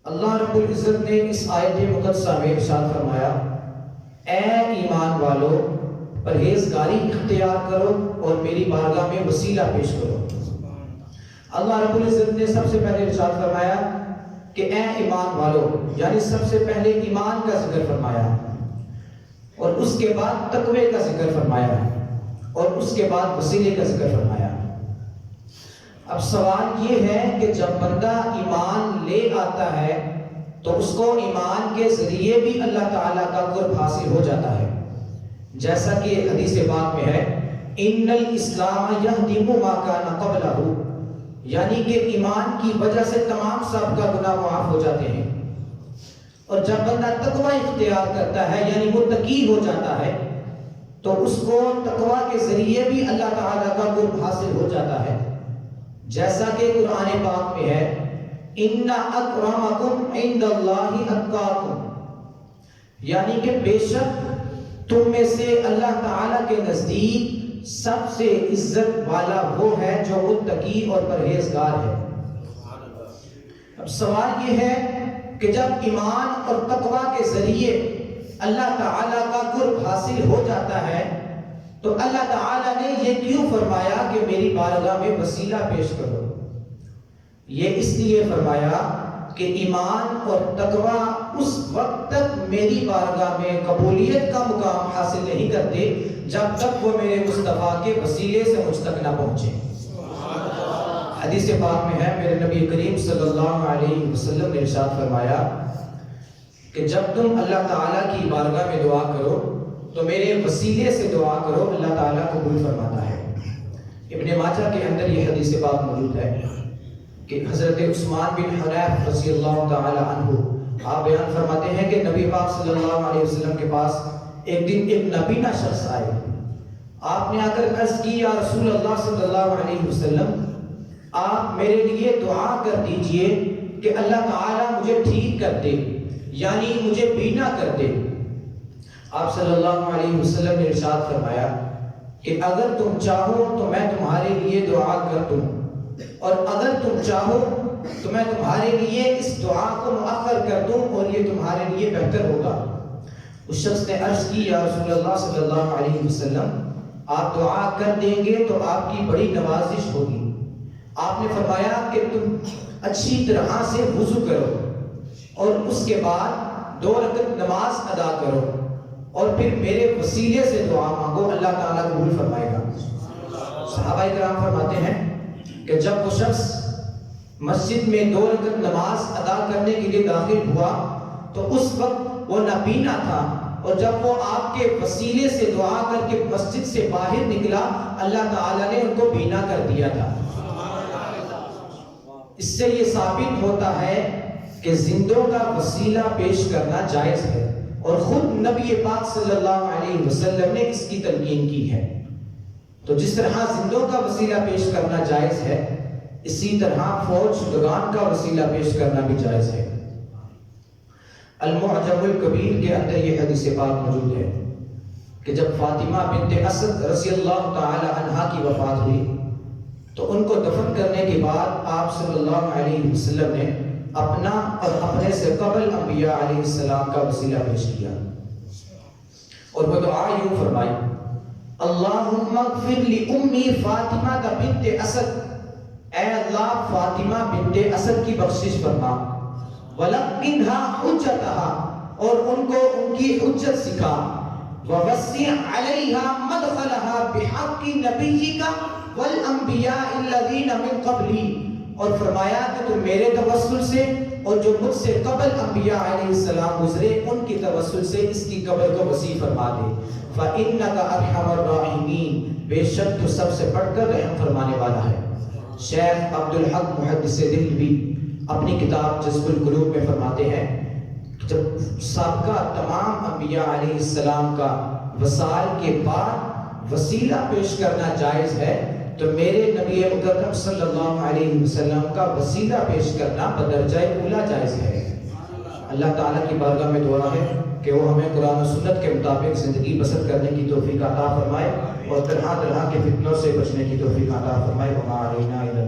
اللہ رب العزت نے اس آیت مقدسہ میں ارشاد فرمایا، اے ایمان والو پرہیزگاری اختیار کرو اور میری بارگاہ میں وسیلہ پیش کرو۔ اللہ رب العزت نے سب سے پہلے ارشاد فرمایا کہ اے ایمان والو، یعنی سب سے پہلے ایمان کا ذکر فرمایا، اور اس کے بعد تقوی کا ذکر فرمایا، اور اس کے بعد وسیلے کا ذکر فرمایا۔ اب سوال یہ ہے کہ جب بندہ ایمان لے آتا ہے تو اس کو ایمان کے ذریعے بھی اللہ تعالیٰ کا قرب حاصل ہو جاتا ہے، جیسا کہ حدیث پاک میں ہے ان الاسلام یہدم ما کان قبلہ، یعنی کہ ایمان کی وجہ سے تمام سابقہ گناہ معاف ہو جاتے ہیں۔ اور جب بندہ تقوی اختیار کرتا ہے یعنی متقی ہو جاتا ہے تو اس کو تقوی کے ذریعے بھی اللہ تعالیٰ کا قرب حاصل ہو جاتا ہے، جیسا کہ قرآن پاک میں ہے ان اکرمکم عند اللہ اتقاکم، یعنی کہ بے شک تم میں سے اللہ تعالیٰ کے نزدیک سب سے عزت والا وہ ہے جو متقی اور پرہیزگار ہے۔ اب سوال یہ ہے کہ جب ایمان اور تقوی کے ذریعے اللہ تعالیٰ کا قرب حاصل ہو جاتا ہے تو اللہ تعالیٰ نے یہ کیوں فرمایا کہ میری بارگاہ میں وسیلہ پیش کرو؟ یہ اس لیے فرمایا کہ ایمان اور تقوی اس وقت تک میری بارگاہ میں قبولیت کا مقام حاصل نہیں کرتے جب تک وہ میرے مصطفیٰ کے وسیلے سے مجھ تک نہ پہنچے۔ حدیث پاک میں ہے میرے نبی کریم صلی اللہ علیہ وسلم نے ارشاد فرمایا کہ جب تم اللہ تعالیٰ کی بارگاہ میں دعا کرو تو میرے وسیلے سے دعا کرو، اللہ تعالیٰ قبول فرماتا ہے۔ ابن ماجہ کے اندر یہ حدیث پاک موجود ہے کہ حضرت عثمان بن حنیف رضی اللہ تعالی عنہ آپ بیان فرماتے ہیں کہ نبی پاک صلی اللہ علیہ وسلم کے پاس ایک دن ایک نبینا شخص آئے۔ آپ نے آ کر عرض کی، یا رسول اللہ صلی اللہ علیہ وسلم آپ میرے لیے دعا کر دیجئے کہ اللہ تعالیٰ مجھے ٹھیک کر دے، یعنی مجھے بینا کر دے۔ آپ صلی اللہ علیہ وسلم نے ارشاد فرمایا کہ اگر تم چاہو تو میں تمہارے لیے دعا کر دوں، اور اگر تم چاہو تو میں تمہارے لیے اس دعا کو مؤخر کر دوں اور یہ تمہارے لیے بہتر ہوگا۔ اس شخص نے عرض کی، یا رسول اللہ صلی اللہ علیہ وسلم آپ دعا کر دیں گے تو آپ کی بڑی نوازش ہوگی۔ آپ نے فرمایا کہ تم اچھی طرح سے وضو کرو اور اس کے بعد 2 رکعت نماز ادا کرو اور پھر میرے وسیلے سے دعا مانگو، اللہ تعالیٰ قبول فرمائے گا۔ صحابہ کرام فرماتے ہیں کہ جب وہ شخص مسجد میں 2 رکعت نماز ادا کرنے کے لیے داخل ہوا تو اس وقت وہ نابینا تھا، اور جب وہ آپ کے وسیلے سے دعا کر کے مسجد سے باہر نکلا اللہ تعالیٰ نے ان کو بینا کر دیا تھا۔ اس سے یہ ثابت ہوتا ہے کہ زندوں کا وسیلہ پیش کرنا جائز ہے، اور خود نبی پاک صلی اللہ علیہ وسلم نے اس کی تلقین کی ہے۔ تو جس طرح زندوں کا وسیلہ پیش کرنا جائز ہے، اسی طرح فوت شدگان کا وسیلہ پیش کرنا بھی جائز ہے۔ المعجم الکبیر کے اندر یہ حدیث پاک موجود ہے کہ جب فاطمہ بنت اسد رضی اللہ تعالی عنہا کی وفات ہوئی تو ان کو دفن کرنے کے بعد آپ صلی اللہ علیہ وسلم نے اپنا اور اپنے سے قبل انبیاء علیہ السلام کا وسیلہ پیش کیا، اور وہ دعا یوں فرمائی، اللہم اغفر لأمی فاطمہ بنت اسد، اے اللہ فاطمہ بنت اسد کی بخشش فرما، وَلَقِّنْهَا حُجَّتَهَا، اور ان کو ان کی حجت سکھا، وَوَسِّعْ عَلَيْهَا مَدْخَلَهَا بِحَقِّ نَبِيِّكَ وَالْأَنْبِيَاءِ الَّذِينَ مِنْ قَبْلِي، اور فرمایا کہ تم میرے توسل سے اور جو مجھ سے قبل انبیاء علیہ السلام گزرے ان کی توسل سے اس کی قبر کو وسیع فرما دے، فَإِنَّكَ أَرْحَمُ الرَّاحِمِينَ، بے شک تو سب سے بڑھ کر رحم فرمانے والا ہے۔ شیخ عبدالحق محدث دہلوی اپنی کتاب جذب القلوب میں فرماتے ہیں جب سابقہ تمام انبیاء علیہ السلام کا وصال کے بعد وسیلہ پیش کرنا جائز ہے تو میرے نبی مکرم صلی اللہ علیہ وسلم کا وسیلہ پیش کرنا بدرجہ اولا جائز ہے۔ اللہ تعالیٰ کی بارگاہ میں دعا ہے کہ وہ ہمیں قرآن و سنت کے مطابق زندگی بسر کرنے کی توفیق عطا فرمائے اور طرح طرح کے فتنوں سے بچنے کی توفیق عطا فرمائے۔ وما علینا الا